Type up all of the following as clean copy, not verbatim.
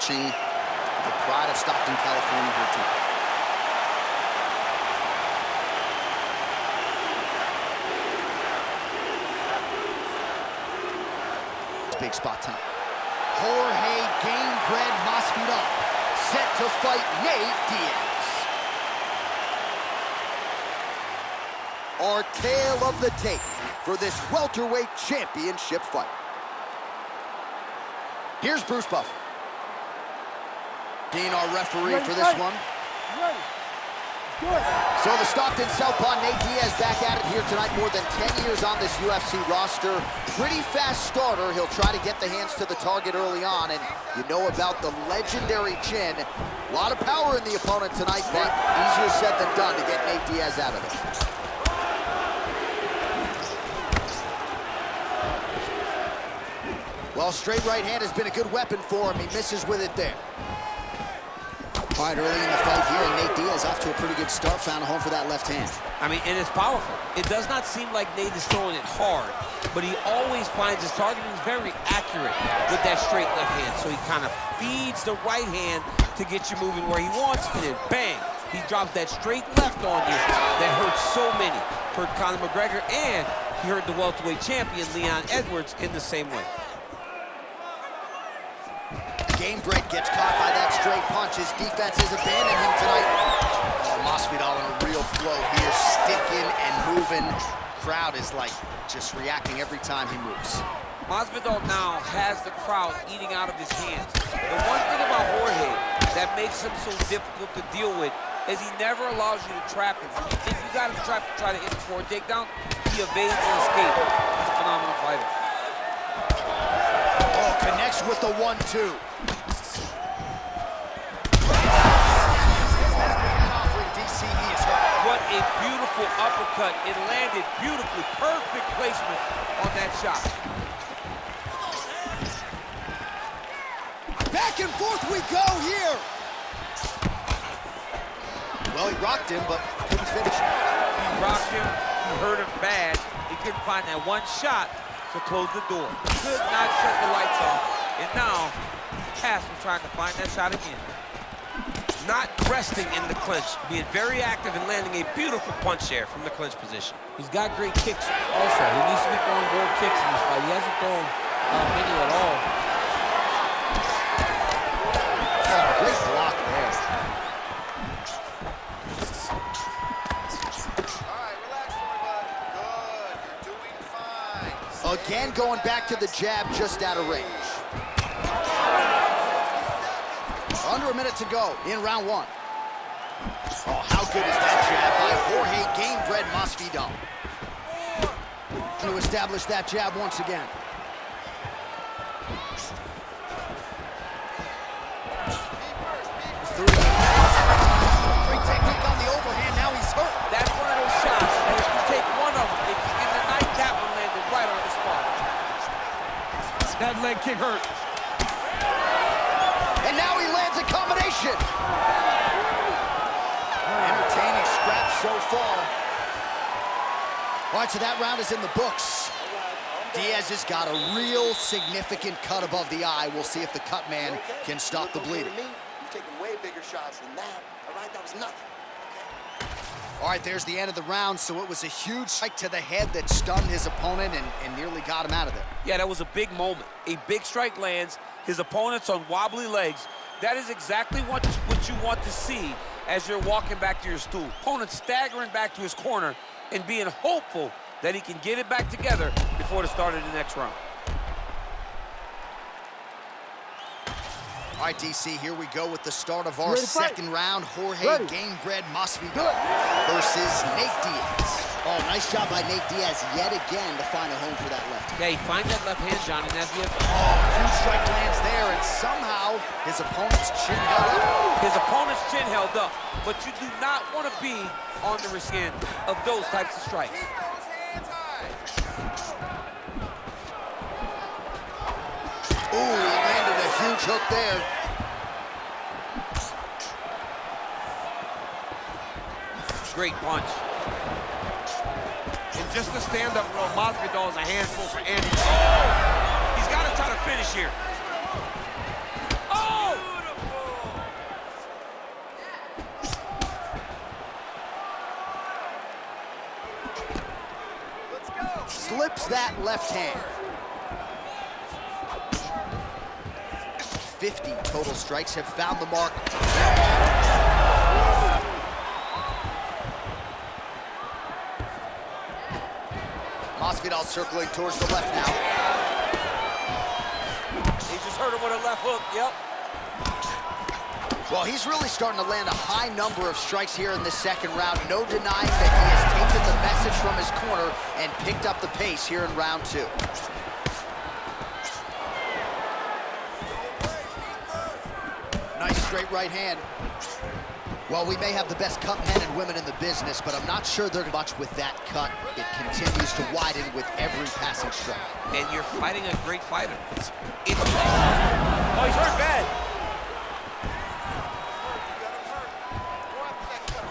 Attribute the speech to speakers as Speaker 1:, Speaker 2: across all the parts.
Speaker 1: watching the pride of Stockton, California here too. Big spot tonight. Jorge Gamebred Masvidal set to fight Nate Diaz. Our tale of the tape for this welterweight championship fight. Here's Bruce Buffer, being our referee for this one. So the Stockton Southpaw Nate Diaz back at it here tonight. More than 10 years on this UFC roster. Pretty fast starter. He'll try to get the hands to the target early on. And you know about the legendary chin. A lot of power in the opponent tonight, but easier said than done to get Nate Diaz out of it. Well, straight right hand has been a good weapon for him. He misses with it there. All right, early in the fight here, and Nate Diaz off to a pretty good start, found a home for that left hand.
Speaker 2: I mean, and it's powerful. It does not seem like Nate is throwing it hard, but he always finds his target and is very accurate with that straight left hand. So he kind of feeds the right hand to get you moving where he wants, and then bang, he drops that straight left on you that hurts so many. Hurt Conor McGregor, and he hurt the welterweight champion, Leon Edwards, in the same way.
Speaker 1: Gamebred gets caught by that straight punch. His defense has abandoned him tonight. Oh, Masvidal in a real flow. He is sticking and moving. Crowd is like just reacting every time he moves.
Speaker 2: Masvidal now has the crowd eating out of his hands. The one thing about Jorge that makes him so difficult to deal with is he never allows you to trap him. If you got him trapped to try to hit the forward takedown, he evades and escapes. He's a phenomenal fighter.
Speaker 1: Oh, connects with the 1-2.
Speaker 2: What a beautiful uppercut. It landed beautifully. Perfect placement on that shot.
Speaker 1: Back and forth we go here. Well, he rocked him, but couldn't finish him.
Speaker 2: He rocked him. He hurt him bad. He couldn't find that one shot to close the door. Could not shut the lights off. And now, he's past him trying to find that shot again. Not resting in the clinch, being very active and landing a beautiful punch there from the clinch position. He's got great kicks also. He needs to be throwing more kicks in this fight. He hasn't thrown many at all.
Speaker 1: Oh, great block there.
Speaker 3: All right, relax for me, bud. Good, you're doing fine.
Speaker 1: Again, going back to the jab just out of range. Under a minute to go in round one. Oh, how good is that jab by Jorge Gamebred Masvidal? To establish that jab once again. Great technique on the overhand, now he's hurt.
Speaker 2: That's one of those shots, and if you take one of them, if you end the night, that one landed right on the spot.
Speaker 4: That leg kick hurt.
Speaker 1: And now he lands a combination. Entertaining scrap so far. All right, so that round is in the books. Diaz has got a real significant cut above the eye. We'll see if the cut man can stop the bleeding.
Speaker 3: You've taken way bigger shots than that. All right, that was nothing.
Speaker 1: All right, there's the end of the round. So it was a huge strike to the head that stunned his opponent and nearly got him out of there.
Speaker 2: Yeah, that was a big moment. A big strike lands. His opponent's on wobbly legs. That is exactly what you want to see as you're walking back to your stool. Opponent staggering back to his corner and being hopeful that he can get it back together before the start of the next round.
Speaker 1: All right, DC, here we go with the start of our second round. Jorge Gamebred Masvidal versus Nate Diaz. Oh, nice job by Nate Diaz yet again to find a home for that left hand.
Speaker 2: Yeah, he finds that left hand, Johnny. That's the
Speaker 1: huge strike lands there, and somehow his opponent's chin held up.
Speaker 2: His opponent's chin held up, but you do not want to be on the risk end of those types of strikes.
Speaker 1: Ooh, he landed a huge hook there.
Speaker 2: Great punch. And just to stand up, Masvidal is a handful for Andy. He's got to try to finish here. Oh!
Speaker 1: that left hand. 50 total strikes have found the mark. Masvidal circling towards the left now.
Speaker 2: He just hurt him with a left hook, yep.
Speaker 1: Well, he's really starting to land a high number of strikes here in this second round. No denying that he has taken the message from his corner and picked up the pace here in round 2. Nice straight right hand. Well, we may have the best cut men and women in the business, but I'm not sure they're much with that cut. It continues to widen with every passing strike.
Speaker 2: And you're fighting a great fighter. Oh, he's hurt bad.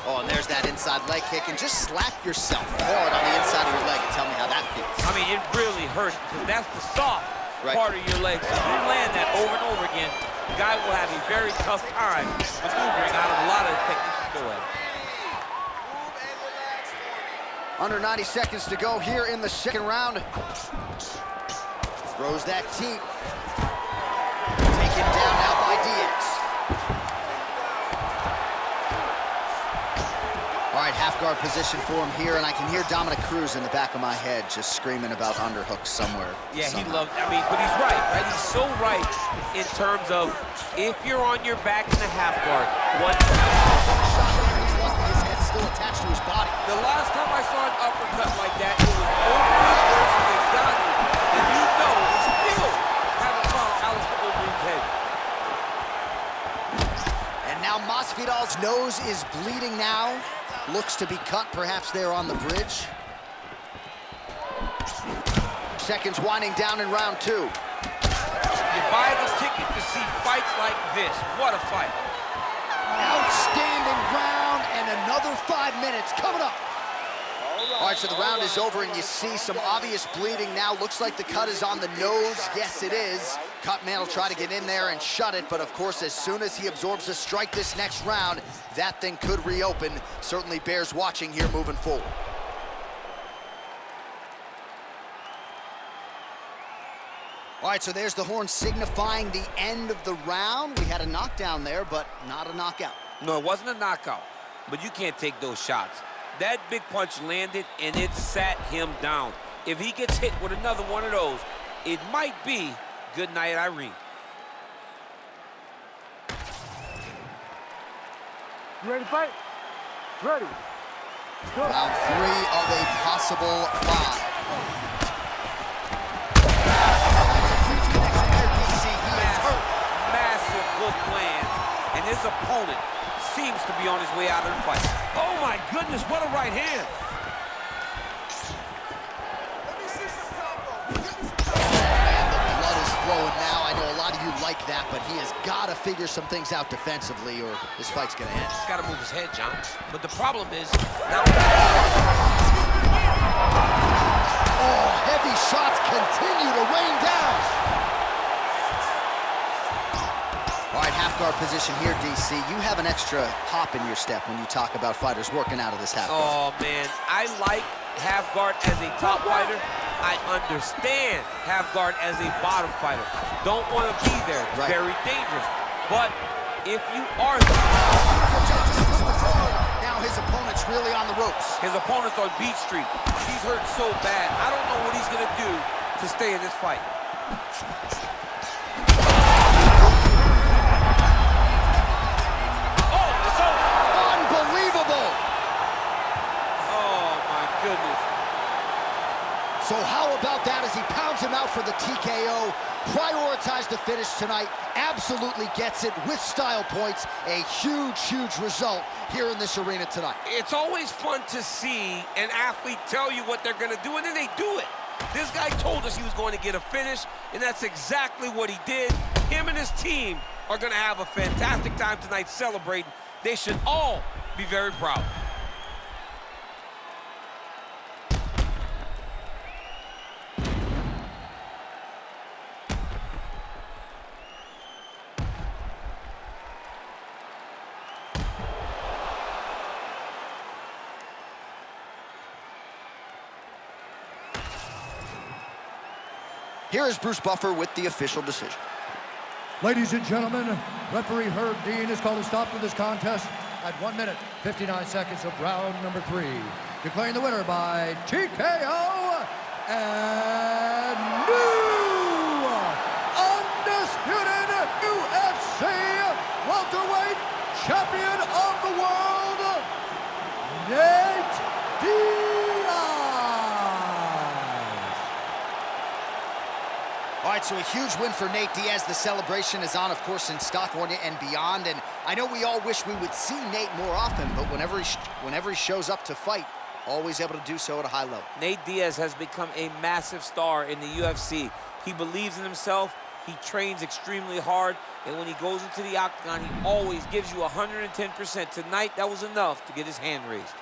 Speaker 1: Oh, and there's that inside leg kick, and just slap yourself hard on the inside of your leg and tell me how that feels.
Speaker 2: I mean, it really hurts, because that's the soft part of your leg. So if you land that over and over again, the guy will have a very tough time maneuvering out of a lot of the techniques to go at.
Speaker 1: Under 90 seconds to go here in the second round. Throws that teep. Taken down now by Diaz. All right, half guard position for him here, and I can hear Dominic Cruz in the back of my head just screaming about underhooks somewhere.
Speaker 2: Yeah, he loved, I mean, but he's right? He's so right in terms of if you're on your back in the half guard, what?
Speaker 1: His head's still attached to his body.
Speaker 2: The last time I saw an uppercut like that, it was Overeem's versus Exotic, and you know he still haven't found Alistair Overeem's head.
Speaker 1: And now Masvidal's nose is bleeding now. Looks to be cut, perhaps there on the bridge. Seconds winding down in round 2.
Speaker 2: You buy the ticket to see fights like this. What a fight.
Speaker 1: Outstanding round, and another 5 minutes coming up. All right, so the round is over, and you see some obvious bleeding now. Looks like the cut is on the nose. Yes, it is. Cut man will try to get in there and shut it, but of course, as soon as he absorbs a strike this next round, that thing could reopen. Certainly bears watching here moving forward. All right, so there's the horn signifying the end of the round. We had a knockdown there, but not a knockout.
Speaker 2: No, it wasn't a knockout, but you can't take those shots. That big punch landed, and it sat him down. If he gets hit with another one of those, it might be good night, Irene.
Speaker 4: You ready to fight? Ready. Go.
Speaker 1: Round 3 of a possible 5.
Speaker 2: Massive hook lands, and his opponent seems to be on his way out of the fight.
Speaker 4: Oh my goodness, what a right hand.
Speaker 1: And the blood is flowing now. I know a lot of you like that, but he has got to figure some things out defensively or this fight's going to end.
Speaker 2: He's got to move his head, John. But the problem is, now...
Speaker 1: Oh, heavy shots continue to rain down. All right, half guard position here, DC. You have an extra hop in your step when you talk about fighters working out of this half guard.
Speaker 2: Oh, man, I like half guard as a top fighter. I understand half guard as a bottom fighter. Don't want to be there. It's very dangerous. But if you are...
Speaker 1: Now his opponent's really on the ropes.
Speaker 2: His opponent's on Beat Street. He's hurt so bad. I don't know what he's going to do to stay in this fight.
Speaker 1: So how about that as he pounds him out for the TKO? Prioritized the finish tonight. Absolutely gets it with style points. A huge, huge result here in this arena tonight.
Speaker 2: It's always fun to see an athlete tell you what they're going to do, and then they do it. This guy told us he was going to get a finish, and that's exactly what he did. Him and his team are going to have a fantastic time tonight celebrating. They should all be very proud.
Speaker 1: Here is Bruce Buffer with the official decision.
Speaker 5: Ladies and gentlemen, referee Herb Dean has called a stop to this contest at 1 minute, 59 seconds of round number 3. Declaring the winner by TKO and new undisputed UFC welterweight champion of the world, Nate Diaz.
Speaker 1: All right, so a huge win for Nate Diaz. The celebration is on, of course, in California and beyond. And I know we all wish we would see Nate more often, but whenever he shows up to fight, always able to do so at a high level.
Speaker 2: Nate Diaz has become a massive star in the UFC. He believes in himself, he trains extremely hard, and when he goes into the octagon, he always gives you 110%. Tonight, that was enough to get his hand raised.